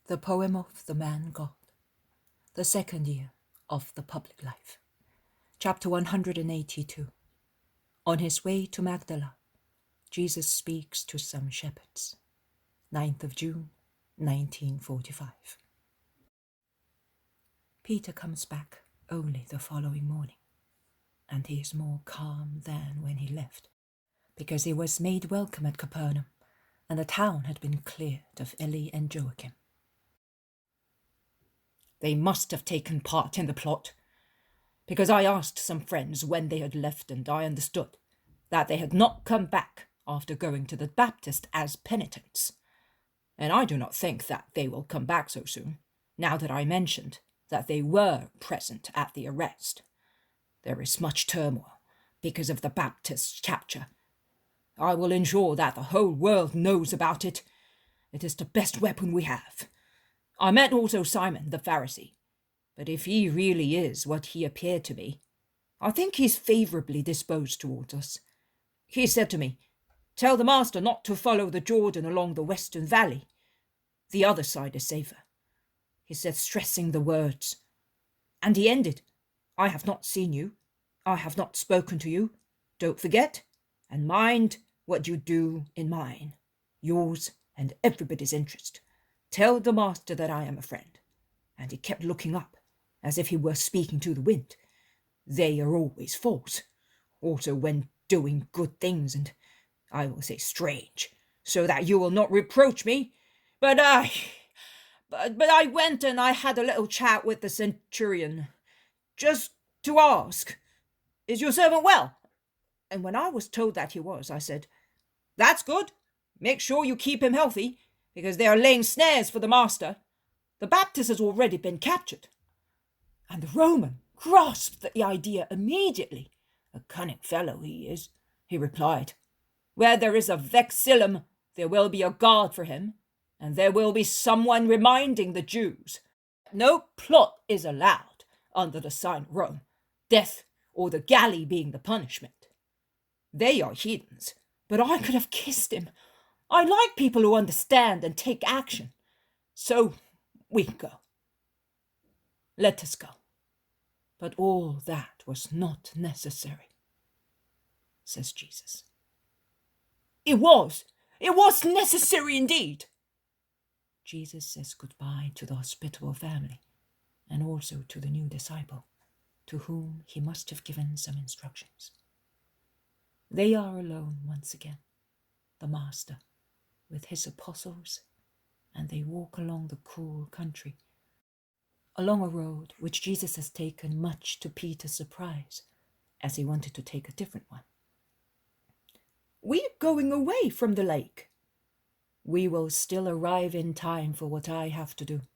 The poem of the man God, the second year of the public life. Chapter 182. On his way to Magdala, Jesus speaks to some shepherds. 9th of June, 1945. Peter comes back only the following morning, and he is more calm than when he left, because he was made welcome at Capernaum, and the town had been cleared of Eli and Joachim. They must have taken part in the plot, because I asked some friends when they had left, and I understood that they had not come back after going to the Baptist as penitents. And I do not think that they will come back so soon, now that I mentioned that they were present at the arrest. There is much turmoil because of the Baptist's capture. I will ensure that the whole world knows about it. It is the best weapon we have. I met also Simon the Pharisee, but if he really is what he appeared to be, I think he's favourably disposed towards us. He said to me, "Tell the master not to follow the Jordan along the western valley. The other side is safer," he said, stressing the words. And he ended, "I have not seen you. I have not spoken to you. Don't forget, and mind what you do in mine, yours and everybody's interest. Tell the master that I am a friend." And he kept looking up, as if he were speaking to the wind. They are always false, also when doing good things, and I will say strange, so that you will not reproach me. But I went and I had a little chat with the centurion, just to ask, "Is your servant well?" And when I was told that he was, I said, "That's good. Make sure you keep him healthy, because they are laying snares for the master. The Baptist has already been captured." And the Roman grasped the idea immediately. "A cunning fellow he is," he replied. "Where there is a vexillum, there will be a guard for him, and there will be someone reminding the Jews. No plot is allowed under the sign of Rome, death or the galley being the punishment. They are heathens, but I could have kissed him. I like people who understand and take action. So we can go. Let us go." "But all that was not necessary," says Jesus. It was necessary indeed." Jesus says goodbye to the hospitable family, and also to the new disciple, to whom he must have given some instructions. They are alone once again, the Master, with his apostles, and they walk along the cool country, along a road which Jesus has taken much to Peter's surprise, as he wanted to take a different one. "We're going away from the lake." "We will still arrive in time for what I have to do."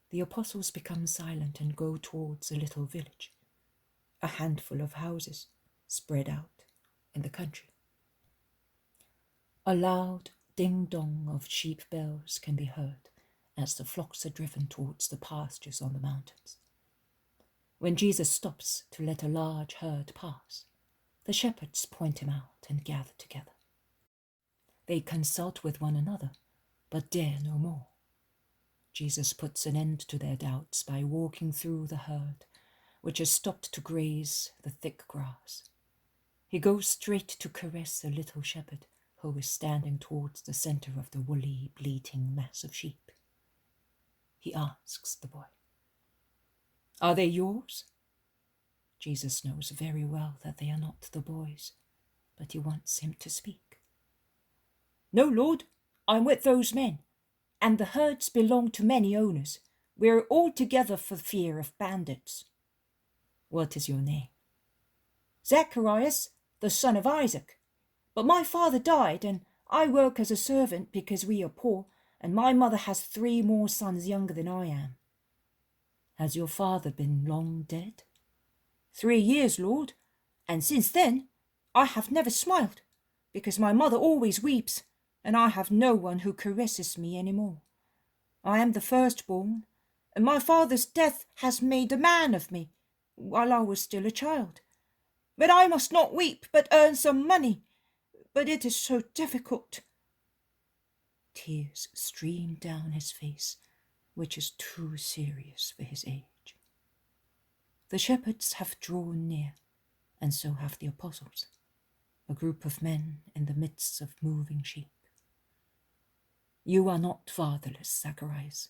The apostles become silent and go towards a little village, a handful of houses spread out in the country. A loud ding-dong of sheep bells can be heard as the flocks are driven towards the pastures on the mountains. When Jesus stops to let a large herd pass, the shepherds point him out and gather together. They consult with one another, but dare no more. Jesus puts an end to their doubts by walking through the herd, which has stopped to graze the thick grass. He goes straight to caress a little shepherd who is standing towards the center of the woolly, bleating mass of sheep. He asks the boy, "Are they yours?" Jesus knows very well that they are not the boy's, but he wants him to speak. "No, Lord, I'm with those men, and the herds belong to many owners. We're all together for fear of bandits." "What is your name?" "Zacharias, the son of Isaac. But my father died, and I work as a servant because we are poor, and my mother has 3 more sons younger than I am." "Has your father been long dead?" 3 years, Lord, and since then I have never smiled, because my mother always weeps, and I have no one who caresses me any more. I am the firstborn, and my father's death has made a man of me while I was still a child. But I must not weep, but earn some money. But it is so difficult." tears streamed down his face, which is too serious for his age. The shepherds have drawn near, and so have the apostles, a group of men in the midst of moving sheep. You are not fatherless, Zacharias.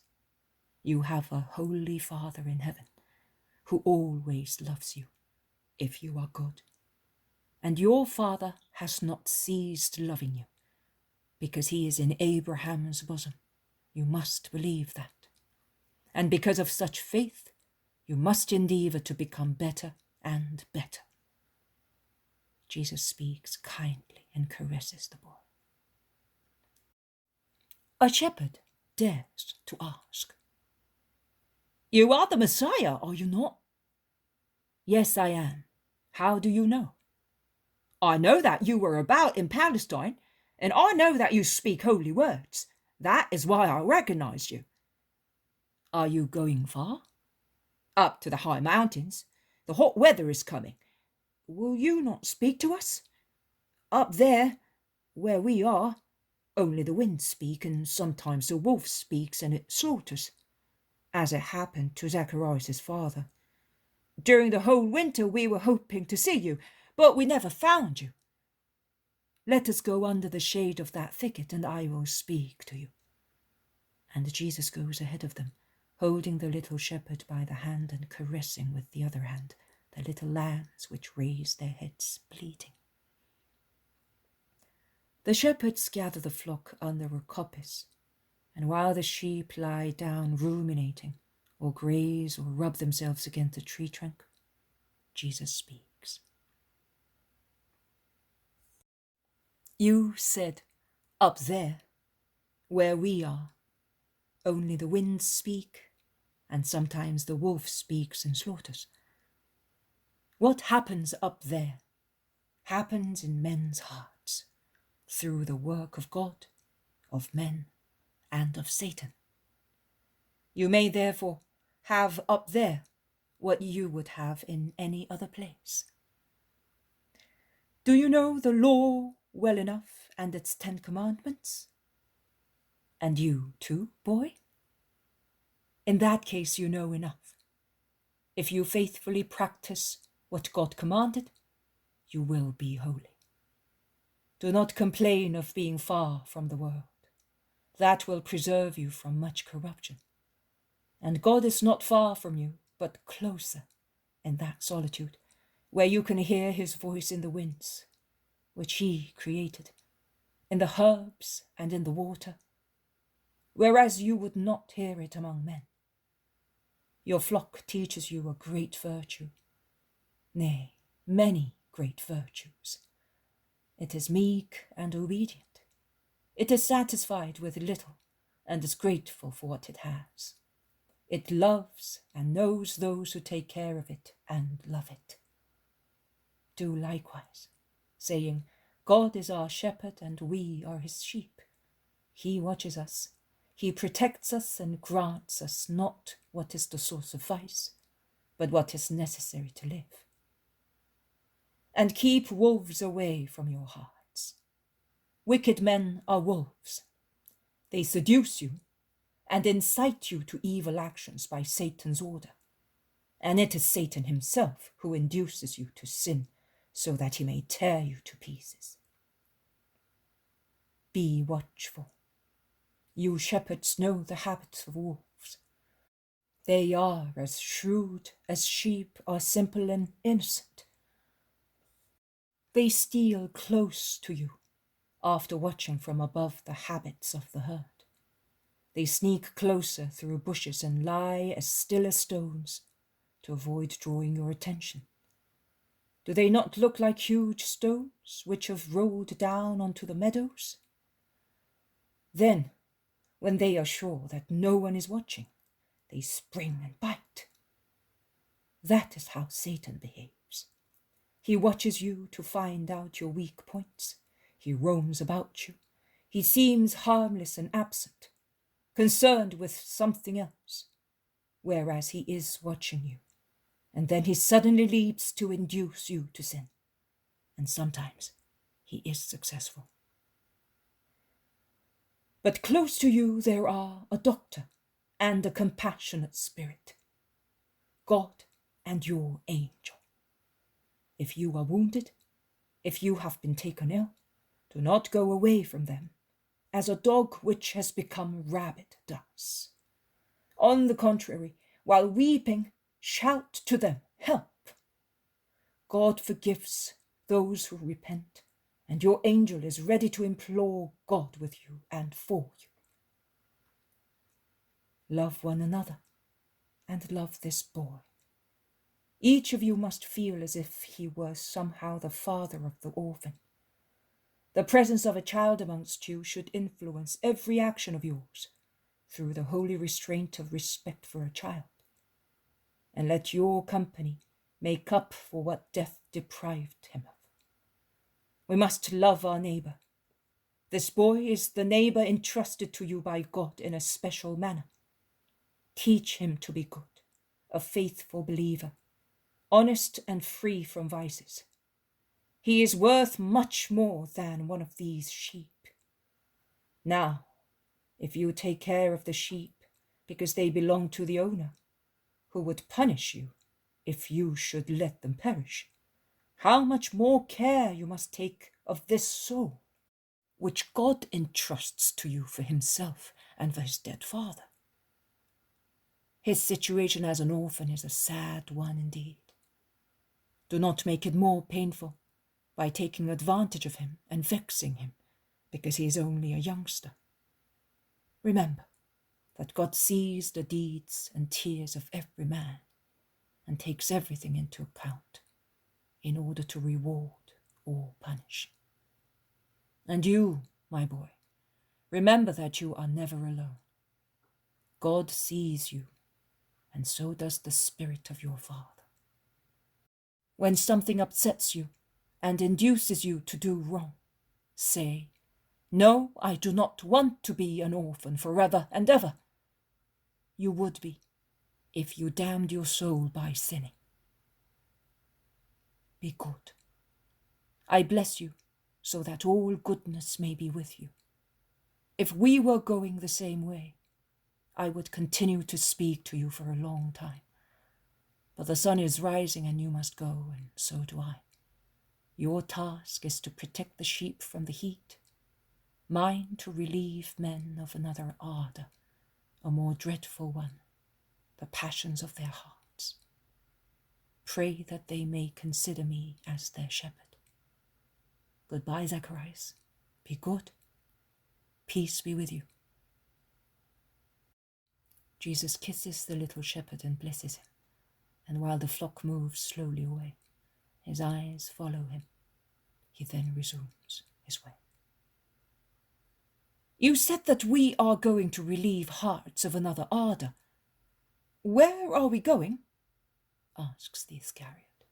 You have a holy Father in heaven, who always loves you, if you are good. And your Father has not ceased loving you, because he is in Abraham's bosom. You must believe that. And because of such faith, you must endeavor to become better and better. Jesus speaks kindly and caresses the boy. A shepherd dares to ask, "You are the Messiah, are you not?" "Yes, I am. How do you know?" "I know that you were about in Palestine, and I know that you speak holy words. That is why I recognized you." "Are you going far?" "Up to the high mountains. The hot weather is coming. Will you not speak to us? Up there, where we are, only the winds speak, and sometimes the wolf speaks and it slaughters, as it happened to Zacharias' father. During the whole winter we were hoping to see you, but we never found you. Let us go under the shade of that thicket, and I will speak to you." And Jesus goes ahead of them, holding the little shepherd by the hand and caressing with the other hand the little lambs which raise their heads bleating. The shepherds gather the flock under a coppice, and while the sheep lie down ruminating, or graze, or rub themselves against a tree trunk, Jesus speaks. "You said, up there, where we are, only the winds speak, and sometimes the wolf speaks and slaughters. What happens up there happens in men's hearts, through the work of God, of men, and of Satan. You may therefore have up there what you would have in any other place. Do you know the law well enough and its 10 commandments? And you too, boy? In that case you know enough. If you faithfully practice what God commanded, you will be holy. Do not complain of being far from the world. That will preserve you from much corruption. And God is not far from you, but closer in that solitude, where you can hear his voice in the winds, which he created, in the herbs and in the water, whereas you would not hear it among men. Your flock teaches you a great virtue, nay, many great virtues. It is meek and obedient. It is satisfied with little and is grateful for what it has. It loves and knows those who take care of it and love it. Do likewise, saying, God is our shepherd and we are his sheep. He watches us. He protects us and grants us not what is the source of vice, but what is necessary to live. And keep wolves away from your hearts. Wicked men are wolves. They seduce you and incite you to evil actions by Satan's order. And it is Satan himself who induces you to sin so that he may tear you to pieces. Be watchful. You shepherds know the habits of wolves. They are as shrewd as sheep are simple and innocent. They steal close to you after watching from above the habits of the herd. They sneak closer through bushes and lie as still as stones to avoid drawing your attention. Do they not look like huge stones which have rolled down onto the meadows? Then, when they are sure that no one is watching, they spring and bite. That is how Satan behaves. He watches you to find out your weak points. He roams about you. He seems harmless and absent, concerned with something else, whereas he is watching you. And then he suddenly leaps to induce you to sin. And sometimes he is successful. But close to you there are a doctor and a compassionate spirit, God and your angel. If you are wounded, if you have been taken ill, do not go away from them, as a dog which has become rabid does. On the contrary, while weeping, shout to them, help. God forgives those who repent, and your angel is ready to implore God with you and for you. Love one another, and love this boy. Each of you must feel as if he were somehow the father of the orphan. The presence of a child amongst you should influence every action of yours through the holy restraint of respect for a child. And let your company make up for what death deprived him of. We must love our neighbor. This boy is the neighbor entrusted to you by God in a special manner. Teach him to be good, a faithful believer, honest and free from vices. He is worth much more than one of these sheep. Now, if you take care of the sheep because they belong to the owner, who would punish you if you should let them perish, how much more care you must take of this soul, which God entrusts to you for himself and for his dead father. His situation as an orphan is a sad one indeed. Do not make it more painful by taking advantage of him and vexing him because he is only a youngster. Remember that God sees the deeds and tears of every man and takes everything into account in order to reward or punish. And you, my boy, remember that you are never alone. God sees you, and so does the Spirit of your Father. When something upsets you and induces you to do wrong, say, "No, I do not want to be an orphan forever and ever." You would be if you damned your soul by sinning. Be good. I bless you so that all goodness may be with you. If we were going the same way, I would continue to speak to you for a long time. But the sun is rising and you must go, and so do I. Your task is to protect the sheep from the heat, mine to relieve men of another ardor, a more dreadful one, the passions of their hearts. Pray that they may consider me as their shepherd. Goodbye, Zacharias. Be good. Peace be with you. Jesus kisses the little shepherd and blesses him, and while the flock moves slowly away, his eyes follow him. He then resumes his way. You said that we are going to relieve hearts of another ardor. Where are we going? Asks the Iscariot.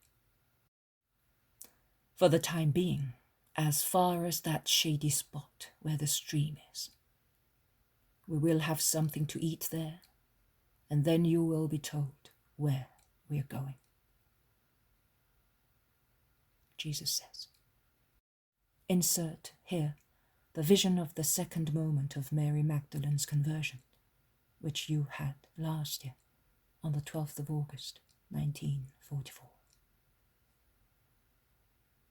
For the time being, as far as that shady spot where the stream is. We will have something to eat there, and then you will be told where we are going. Jesus says. Insert here the vision of the second moment of Mary Magdalene's conversion, which you had last year on the 12th of August, 1944.